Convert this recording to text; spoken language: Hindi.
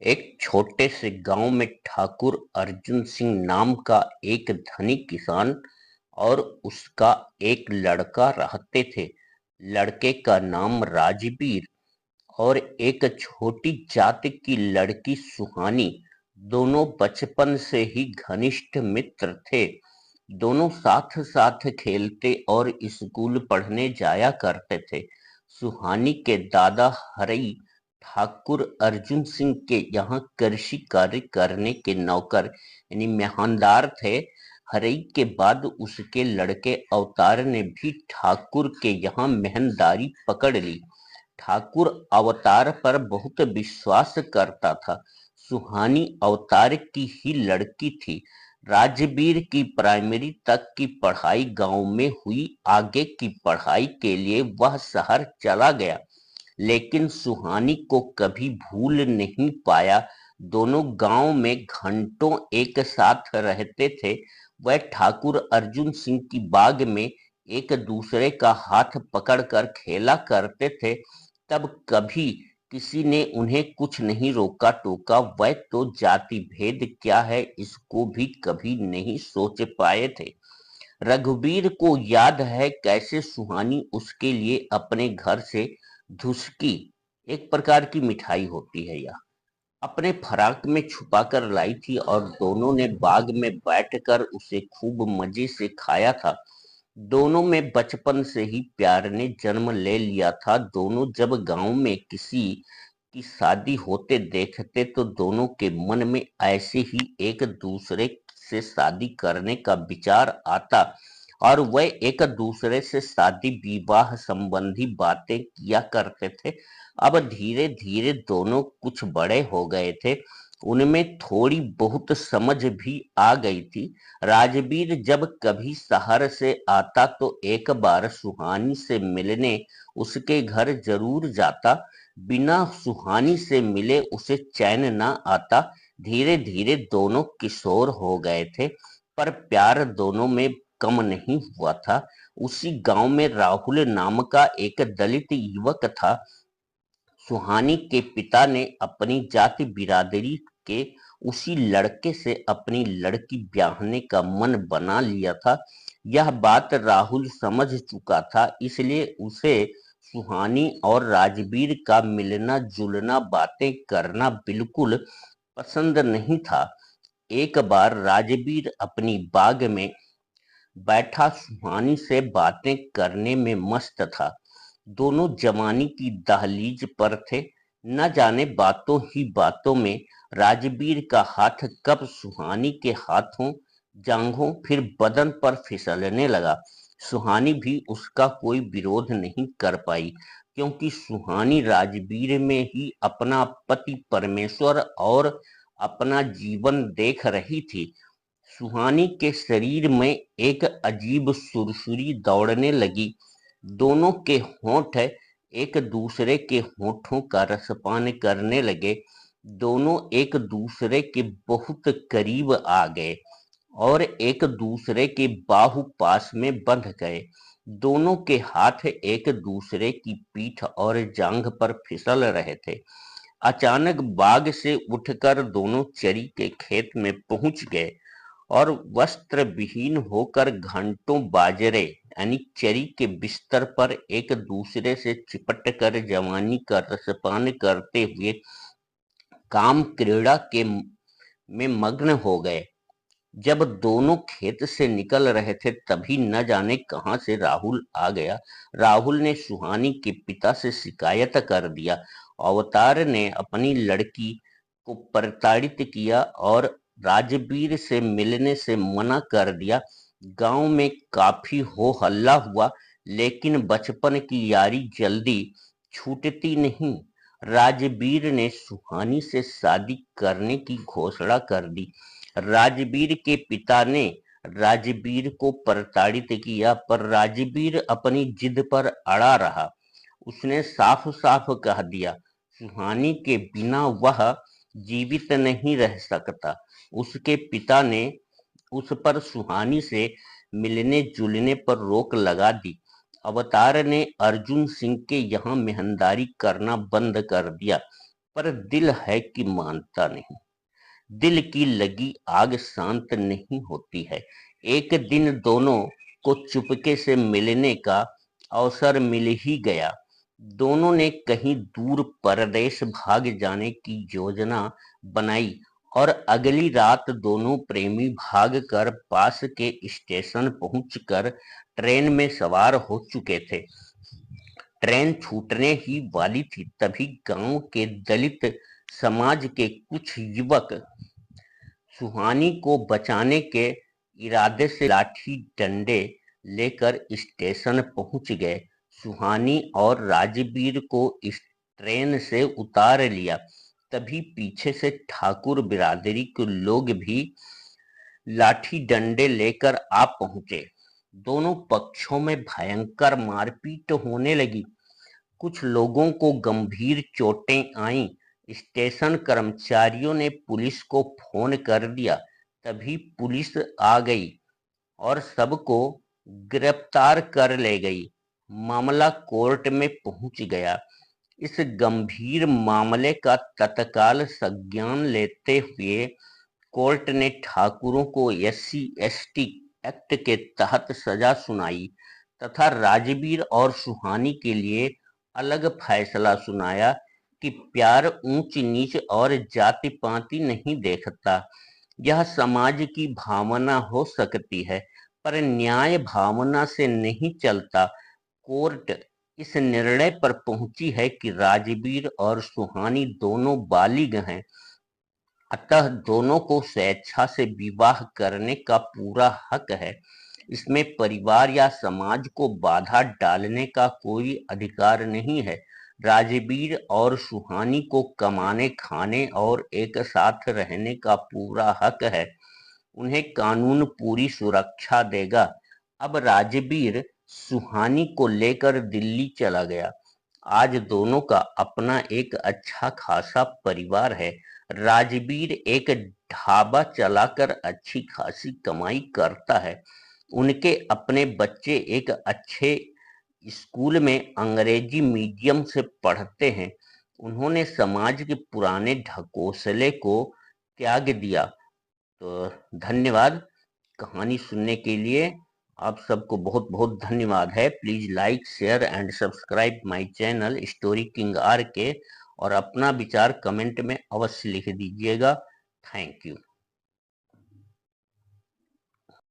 एक छोटे से गांव में ठाकुर अर्जुन सिंह नाम का एक धनी किसान और उसका एक लड़का रहते थे। लड़के का नाम राजवीर और एक छोटी जात की लड़की सुहानी। दोनों बचपन से ही घनिष्ठ मित्र थे। दोनों साथ साथ खेलते और स्कूल पढ़ने जाया करते थे। सुहानी के दादा हरई ठाकुर अर्जुन सिंह के यहाँ कृषि कार्य करने के नौकर यानी मेहनदार थे। हरई के बाद उसके लड़के अवतार ने भी ठाकुर के यहाँ मेहनदारी पकड़ ली। ठाकुर अवतार पर बहुत विश्वास करता था। सुहानी अवतार की ही लड़की थी। राजवीर की प्राइमरी तक की पढ़ाई गांव में हुई। आगे की पढ़ाई के लिए वह शहर चला गया, लेकिन सुहानी को कभी भूल नहीं पाया। दोनों गांव में घंटों एक साथ रहते थे। वह ठाकुर अर्जुन सिंह की बाग में एक दूसरे का हाथ पकड़कर खेला करते थे। तब कभी किसी ने उन्हें कुछ नहीं रोका टोका। वह तो जाति भेद क्या है इसको भी कभी नहीं सोच पाए थे। रघुवीर को याद है कैसे सुहानी उसके लिए अपने घर से धुसकी, एक प्रकार की मिठाई होती है यह, अपने फराक में छुपाकर लाई थी और दोनों ने बाग में बैठकर उसे खूब मजे से खाया था। दोनों में बचपन से ही प्यार ने जन्म ले लिया था। दोनों जब गांव में किसी की शादी होते देखते तो दोनों के मन में ऐसे ही एक दूसरे से शादी करने का विचार आता और वह एक दूसरे से शादी विवाह संबंधी बातें किया करते थे। अब धीरे धीरे दोनों कुछ बड़े हो गए थे। उनमें थोड़ी बहुत समझ भी आ गई थी। राजवीर जब कभी शहर से आता तो एक बार सुहानी से मिलने उसके घर जरूर जाता। बिना सुहानी से मिले उसे चैन न आता। धीरे धीरे दोनों किशोर हो गए थे, पर प्यार दोनों में कम नहीं हुआ था। उसी गांव में राहुल नाम का एक दलित युवक था। सुहानी के पिता ने अपनी जाति बिरादरी के उसी लड़के से अपनी लड़की ब्याहने का मन बना लिया था। यह बात राहुल समझ चुका था, इसलिए उसे सुहानी और राजवीर का मिलना जुलना बातें करना बिल्कुल पसंद नहीं था। एक बार राजवीर अपनी बाग में बैठा सुहानी से बातें करने में मस्त था। दोनों जवानी की दहलीज पर थे। न जाने बातों ही बातों में राजवीर का हाथ कब सुहानी के हाथों, जांघों, फिर बदन पर फिसलने लगा। सुहानी भी उसका कोई विरोध नहीं कर पाई, क्योंकि सुहानी राजवीर में ही अपना पति परमेश्वर और अपना जीवन देख रही थी। सुहानी के शरीर में एक अजीब सुरसुरी दौड़ने लगी। दोनों के होंठ एक दूसरे के होठों का रसपान करने लगे। दोनों एक दूसरे के बहुत करीब आ गए और एक दूसरे के बाहु पास में बंध गए। दोनों के हाथ एक दूसरे की पीठ और जांघ पर फिसल रहे थे। अचानक बाग से उठकर दोनों चरी के खेत में पहुंच गए और वस्त्र विहीन होकर घंटों बाजरे यानी चरी के बिस्तर पर एक दूसरे से चिपट कर जवानी का रसपान करते हुए काम क्रीड़ा के में मग्न हो गए। जब दोनों खेत से निकल रहे थे तभी न जाने कहां से राहुल आ गया। राहुल ने सुहानी के पिता से शिकायत कर दिया। अवतार ने अपनी लड़की को प्रताड़ित किया और राजवीर से मिलने से मना कर दिया। गांव में काफी हो हल्ला हुआ, लेकिन बचपन की यारी जल्दी छूटती नहीं। राजवीर ने सुहानी से शादी करने की घोषणा कर दी। राजवीर के पिता ने राजवीर को प्रताड़ित किया, पर राजवीर अपनी जिद पर अड़ा रहा। उसने साफ साफ कह दिया सुहानी के बिना वह जीवित नहीं रह सकता। उसके पिता ने उस पर सुहानी से मिलने जुलने पर रोक लगा दी। अवतार ने अर्जुन सिंह के यहाँ मेहनदारी करना बंद कर दिया। पर दिल है कि मानता नहीं। दिल की लगी आग शांत नहीं होती है। एक दिन दोनों को चुपके से मिलने का अवसर मिल ही गया। दोनों ने कहीं दूर परदेश भाग जाने की योजना बनाई और अगली रात दोनों प्रेमी भागकर पास के स्टेशन पहुंचकर ट्रेन में सवार हो चुके थे। ट्रेन छूटने ही वाली थी, तभी गांव के दलित समाज के कुछ युवक सुहानी को बचाने के इरादे से लाठी डंडे लेकर स्टेशन पहुंच गए। सुहानी और राजवीर को इस ट्रेन से उतार लिया। तभी पीछे से ठाकुर बिरादरी के लोग भी लाठी डंडे लेकर आ पहुंचे। दोनों पक्षों में भयंकर मारपीट होने लगी। कुछ लोगों को गंभीर चोटें आईं। स्टेशन कर्मचारियों ने पुलिस को फोन कर दिया। तभी पुलिस आ गई और सबको गिरफ्तार कर ले गई। मामला कोर्ट में पहुंच गया। इस गंभीर मामले का तत्काल संज्ञान लेते हुए कोर्ट ने ठाकुरों को SC/ST एक्ट के तहत सजा सुनाई तथा राजवीर और सुहानी के लिए अलग फैसला सुनाया कि प्यार ऊंच नीच और जाति पाति नहीं देखता। यह समाज की भावना हो सकती है, पर न्याय भावना से नहीं चलता। कोर्ट इस निर्णय पर पहुंची है कि राजवीर और सुहानी दोनों बालिग हैं, अतः दोनों को स्वेच्छा से विवाह करने का पूरा हक है। इसमें परिवार या समाज को बाधा डालने का कोई अधिकार नहीं है। राजवीर और सुहानी को कमाने, खाने और एक साथ रहने का पूरा हक है। उन्हें कानून पूरी सुरक्षा देगा। अब राजवीर सुहानी को लेकर दिल्ली चला गया। आज दोनों का अपना एक अच्छा खासा परिवार है। राजवीर एक ढाबा चलाकर अच्छी खासी कमाई करता है। उनके अपने बच्चे एक अच्छे स्कूल में अंग्रेजी मीडियम से पढ़ते हैं। उन्होंने समाज के पुराने ढकोसले को त्याग दिया। तो धन्यवाद कहानी सुनने के लिए। आप सबको बहुत बहुत धन्यवाद है। Please like, share and subscribe my channel story king RK और अपना विचार कमेंट में अवश्य लिख दीजिएगा। Thank you.